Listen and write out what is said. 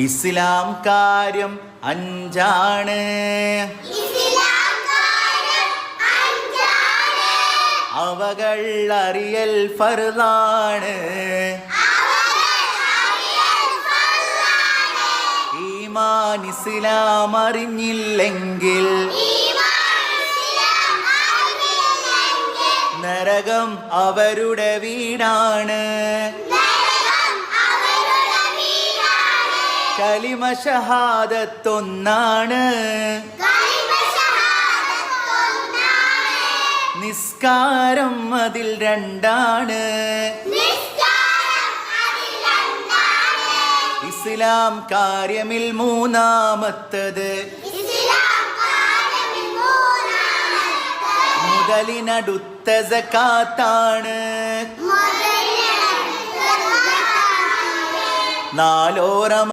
ഇസ്ലാം കാര്യം അഞ്ചാണ്. അവകൾ അറിയൽ ഫർളാണ്. ഈമാൻ ഇസ്ലാം അറിഞ്ഞില്ലെങ്കിൽ നരകം അവരുടെ വീടാണ്. കലിമ ഷഹാദത്തൊന്നാണ്. നിസ്കാരം അതിൽ രണ്ടാണ്. ഇസ്ലാം കാര്യമിൽ മൂന്നാമത്തത് മുതലിനടുത്ത സകാത്താണ്. നാലോറം